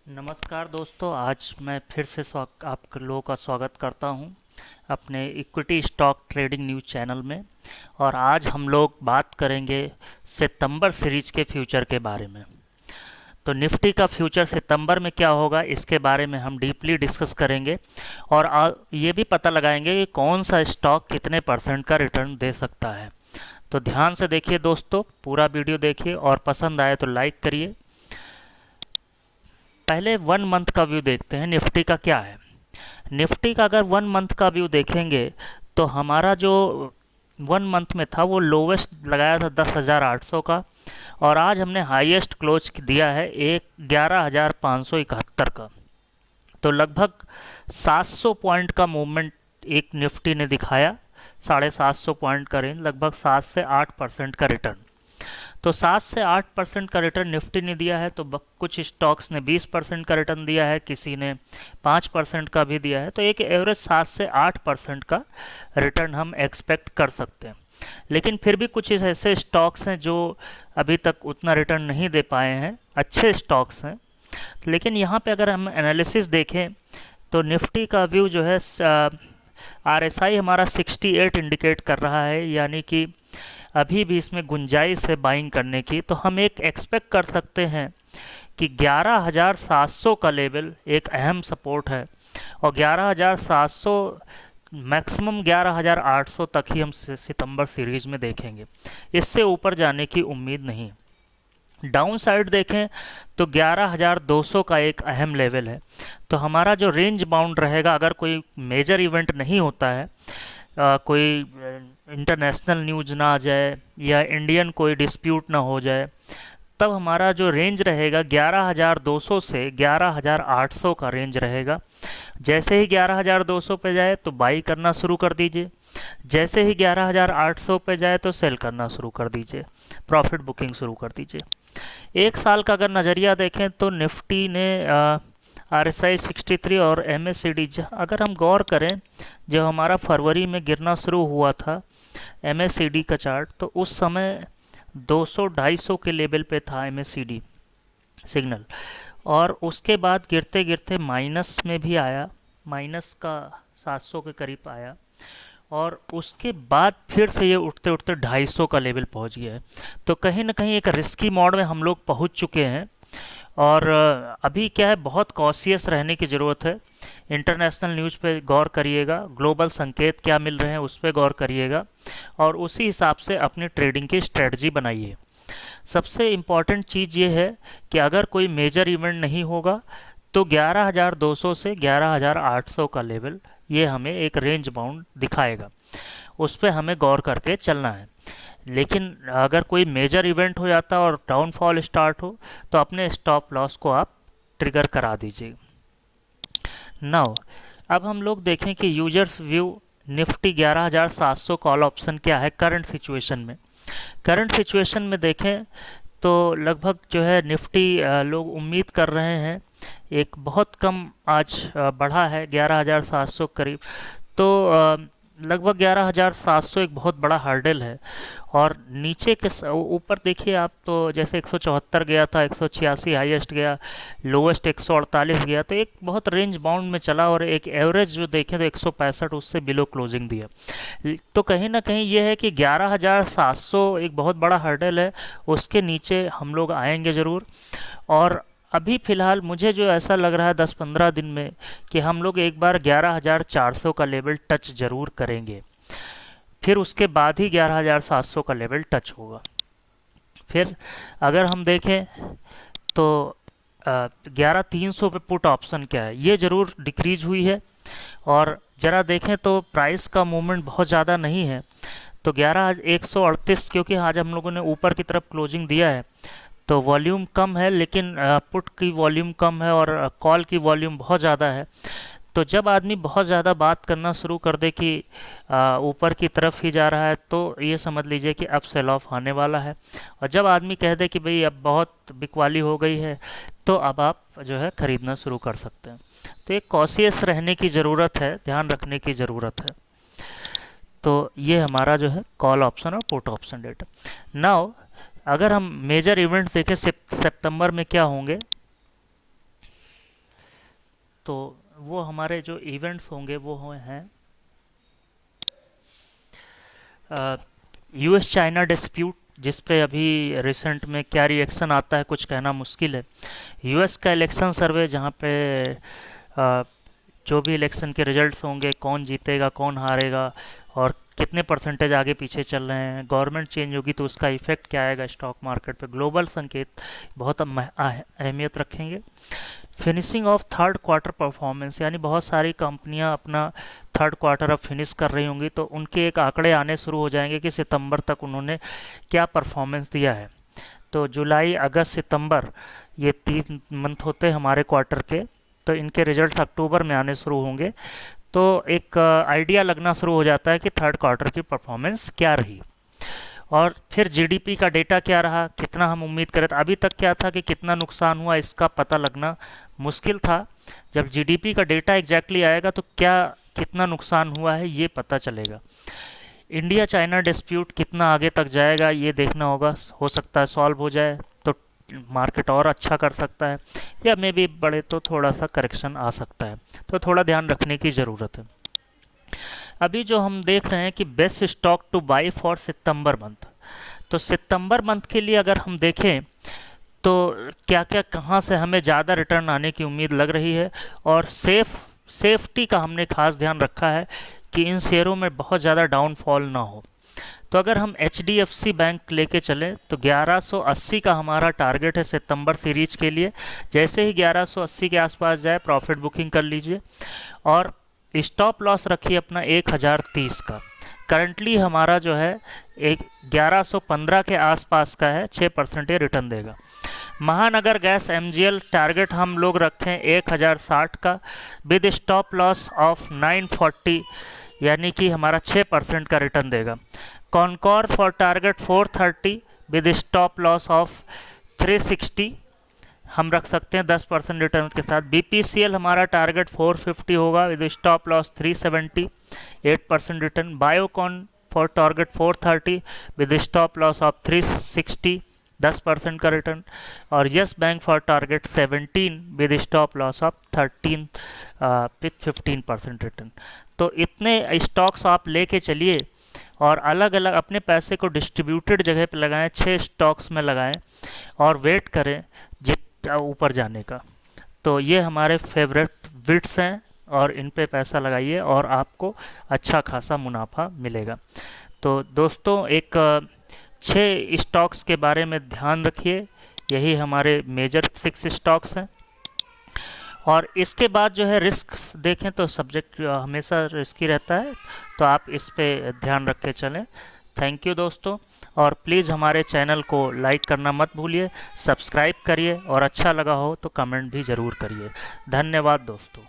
नमस्कार दोस्तों, आज मैं फिर से आप लोगों का स्वागत करता हूं अपने equity stock trading news channel में। और आज हम लोग बात करेंगे सितंबर सीरीज के फ्यूचर के बारे में। तो निफ्टी का फ्यूचर सितंबर में क्या होगा, इसके बारे में हम डीपली डिस्कस करेंगे और ये भी पता लगाएंगे कि कौन सा स्टॉक कितने परसेंट का रिटर्न दे सकता है। तो ध्यान से देखिए दोस्तों, पूरा वीडियो देखिए और पसंद आए तो लाइक करिए। पहले 1 मंथ का व्यू देखते हैं निफ्टी का क्या है। निफ्टी का अगर 1 मंथ का व्यू देखेंगे तो हमारा जो 1 मंथ में था वो लोवेस्ट लगाया था 10,800 का, और आज हमने हाईएस्ट क्लोज दिया है 11,571 का। तो लगभग 700 पॉइंट का मूवमेंट एक निफ्टी ने दिखाया, 750 पॉइंट का रेंज, लगभग 7 से 8% का रिटर्न। तो 7 से 8% का रिटर्न निफ्टी ने दिया है। तो कुछ स्टॉक्स ने 20% का रिटर्न दिया है, किसी ने 5% का भी दिया है। तो एक एवरेज 7 से 8% का रिटर्न हम एक्सपेक्ट कर सकते हैं। लेकिन फिर भी कुछ ऐसे स्टॉक्स हैं जो अभी तक उतना रिटर्न नहीं दे पाए हैं, अच्छे स्टॉक्स हैं। लेकिन यहाँ पे अगर हम एनालिसिस देखें तो निफ्टी का व्यू जो है, RSI हमारा 68 इंडिकेट कर रहा है, यानी कि अभी भी इसमें गुंजाइश है बाइंग करने की। तो हम एक एक्सपेक्ट कर सकते हैं कि 11,700 का लेवल एक अहम सपोर्ट है, और 11,700 मैक्सिमम 11,800 तक ही हम सितंबर सीरीज में देखेंगे। इससे ऊपर जाने की उम्मीद नहीं। डाउन साइड देखें तो 11,200 का एक अहम लेवल है। तो हमारा जो रेंज बाउंड रहेगा, अगर कोई मेजर इवेंट नहीं होता है, कोई इंटरनेशनल न्यूज ना आ जाए या इंडियन कोई डिस्प्यूट ना हो जाए, तब हमारा जो रेंज रहेगा 11,200 से 11,800 का रेंज रहेगा। जैसे ही 11,200 पे जाए तो बाई करना शुरू कर दीजिए, जैसे ही 11,800 पे जाए तो सेल करना शुरू कर दीजिए, प्रॉफिट बुकिंग शुरू कर दीजिए। एक साल का अगर नज़रिया देखें तो निफ्टी ने RSI 63 और MACD, अगर हम गौर करें, जब हमारा फरवरी में गिरना शुरू हुआ था MACD का चार्ट, तो उस समय 200-250 के लेवल पे था MACD सिग्नल, और उसके बाद गिरते गिरते माइनस में भी आया, माइनस का 700 के करीब आया, और उसके बाद फिर से ये उठते उठते 250 का लेवल पहुंच गया है। तो कहीं ना कहीं एक रिस्की मोड में हम लोग पहुंच चुके हैं। और अभी क्या है, बहुत कॉशियस रहने की ज़रूरत है। इंटरनेशनल न्यूज़ पे गौर करिएगा, ग्लोबल संकेत क्या मिल रहे हैं उस पर गौर करिएगा, और उसी हिसाब से अपनी ट्रेडिंग की स्ट्रेटजी बनाइए। सबसे इम्पॉर्टेंट चीज़ ये है कि अगर कोई मेजर इवेंट नहीं होगा तो 11,200 से 11,800 का लेवल, ये हमें एक रेंज बाउंड दिखाएगा, उस पर हमें गौर करके चलना है। लेकिन अगर कोई मेजर इवेंट हो जाता और डाउनफॉल स्टार्ट हो तो अपने स्टॉप लॉस को आप ट्रिगर करा दीजिए। नाउ अब हम लोग देखें कि users view Nifty 11,700 call option क्या है करंट सिचुएशन में। करंट सिचुएशन में देखें तो लगभग जो है निफ्टी, लोग उम्मीद कर रहे हैं, एक बहुत कम आज बढ़ा है 11,700 करीब। तो लगभग 11,700 एक बहुत बड़ा हर्डल है। और नीचे के ऊपर देखिए आप, तो जैसे 174 गया था, 186 हाईएस्ट गया, लोवेस्ट 148 गया, तो एक बहुत रेंज बाउंड में चला, और एक एवरेज जो देखें तो 165 उससे बिलो क्लोजिंग दिया। तो कहीं ना कहीं ये है कि 11,700 एक बहुत बड़ा हर्डल है, उसके नीचे हम लोग आएंगे ज़रूर। और अभी फ़िलहाल मुझे जो ऐसा लग रहा है 10-15 दिन में, कि हम लोग एक बार 11,400 का लेवल टच ज़रूर करेंगे, फिर उसके बाद ही 11,700 का लेवल टच होगा। फिर अगर हम देखें तो 11,300 पे पुट ऑप्शन क्या है, ये ज़रूर डिक्रीज हुई है। और ज़रा देखें तो प्राइस का मूवमेंट बहुत ज़्यादा नहीं है। तो 11,138, क्योंकि आज हम लोगों ने ऊपर की तरफ क्लोजिंग दिया है तो वॉल्यूम कम है, लेकिन पुट की वॉल्यूम कम है और कॉल की वॉल्यूम बहुत ज़्यादा है। तो जब आदमी बहुत ज़्यादा बात करना शुरू कर दे कि ऊपर की तरफ ही जा रहा है, तो ये समझ लीजिए कि अब सेल ऑफ आने वाला है। और जब आदमी कह दे कि भाई अब बहुत बिकवाली हो गई है, तो अब आप जो है ख़रीदना शुरू कर सकते हैं। तो एक कॉशियस रहने की ज़रूरत है, ध्यान रखने की ज़रूरत है। तो ये हमारा जो है कॉल ऑप्शन और पुट ऑप्शन डेटा। नाउ अगर हम मेजर इवेंट्स देखें सितंबर में क्या होंगे, दोस्तों वो हमारे जो इवेंट्स होंगे वो हैं यूएस चाइना डिस्प्यूट, जिस पे अभी रिसेंट में क्या रिएक्शन आता है कुछ कहना मुश्किल है। यूएस का इलेक्शन सर्वे, जहाँ पे अ, जो भी इलेक्शन के रिजल्ट्स होंगे, कौन जीतेगा कौन हारेगा और कितने परसेंटेज आगे पीछे चल रहे हैं, गवर्नमेंट चेंज होगी तो उसका इफेक्ट क्या आएगा स्टॉक मार्केट पे, ग्लोबल संकेत बहुत अहमियत रखेंगे। Finishing of third quarter performance, यानी बहुत सारी कंपनियां अपना थर्ड क्वार्टर अब फिनिश कर रही होंगी तो उनके एक आंकड़े आने शुरू हो जाएंगे कि सितंबर तक उन्होंने क्या परफॉर्मेंस दिया है। तो जुलाई अगस्त सितंबर ये 3 मंथ होते हैं हमारे क्वार्टर के, तो इनके रिजल्ट अक्टूबर में आने शुरू होंगे। तो एक आइडिया लगना शुरू हो जाता है कि थर्ड क्वार्टर की परफॉर्मेंस क्या रही। और फिर जीडीपी का डेटा क्या रहा, कितना हम उम्मीद करें। अभी तक क्या था कि कितना नुकसान हुआ इसका पता लगना मुश्किल था। जब जीडीपी का डेटा एग्जैक्टली आएगा तो क्या कितना नुकसान हुआ है ये पता चलेगा। इंडिया चाइना डिस्प्यूट कितना आगे तक जाएगा ये देखना होगा। हो सकता है सॉल्व हो जाए तो मार्केट और अच्छा कर सकता है, या मे बी बढ़े तो थोड़ा सा करेक्शन आ सकता है। तो थोड़ा ध्यान रखने की ज़रूरत है। अभी जो हम देख रहे हैं कि best stock two by for September month, तो सितंबर मंथ के लिए अगर हम देखें तो क्या क्या कहाँ से हमें ज़्यादा रिटर्न आने की उम्मीद लग रही है। और सेफ्टी का हमने खास ध्यान रखा है कि इन शेयरों में बहुत ज़्यादा डाउनफॉल ना हो। तो अगर हम HDFC बैंक लेके चलें तो 1180 का हमारा टारगेट है सितंबर सीरीज के लिए। जैसे ही 1180 के आसपास जाए प्रॉफिट बुकिंग कर लीजिए और स्टॉप लॉस रखिए अपना 1030 का। करंटली हमारा जो है एक 1115 के आसपास का है, 6% रिटर्न देगा। महानगर गैस MGL टारगेट हम लोग रखें 1060 का विद स्टॉप लॉस ऑफ 940, यानी कि हमारा 6% का रिटर्न देगा। Concor for target 430 with stop loss of 360 हम रख सकते हैं 10% रिटर्न के साथ। BPCL हमारा टारगेट 450 होगा with stop loss 370, 8% return. Biocon for target 430 with stop loss of 360, 10% का रिटर्न। और yes bank for target 17 with stop loss of 13 with 15% return. तो इतने स्टॉक्स आप लेके चलिए और अलग अलग अपने पैसे को डिस्ट्रीब्यूटेड जगह पे लगाएं, 6 स्टॉक्स में लगाएं और वेट करें ऊपर जाने का। तो ये हमारे फेवरेट बिट्स हैं और इन पे पैसा लगाइए और आपको अच्छा खासा मुनाफा मिलेगा। तो दोस्तों एक 6 स्टॉक्स के बारे में ध्यान रखिए, यही हमारे मेजर 6 स्टॉक्स हैं। और इसके बाद जो है रिस्क देखें तो सब्जेक्ट हमेशा रिस्की रहता है, तो आप इस पे ध्यान रख के चलें। थैंक यू दोस्तों, और प्लीज़ हमारे चैनल को लाइक करना मत भूलिए, सब्सक्राइब करिए और अच्छा लगा हो तो कमेंट भी ज़रूर करिए। धन्यवाद दोस्तों।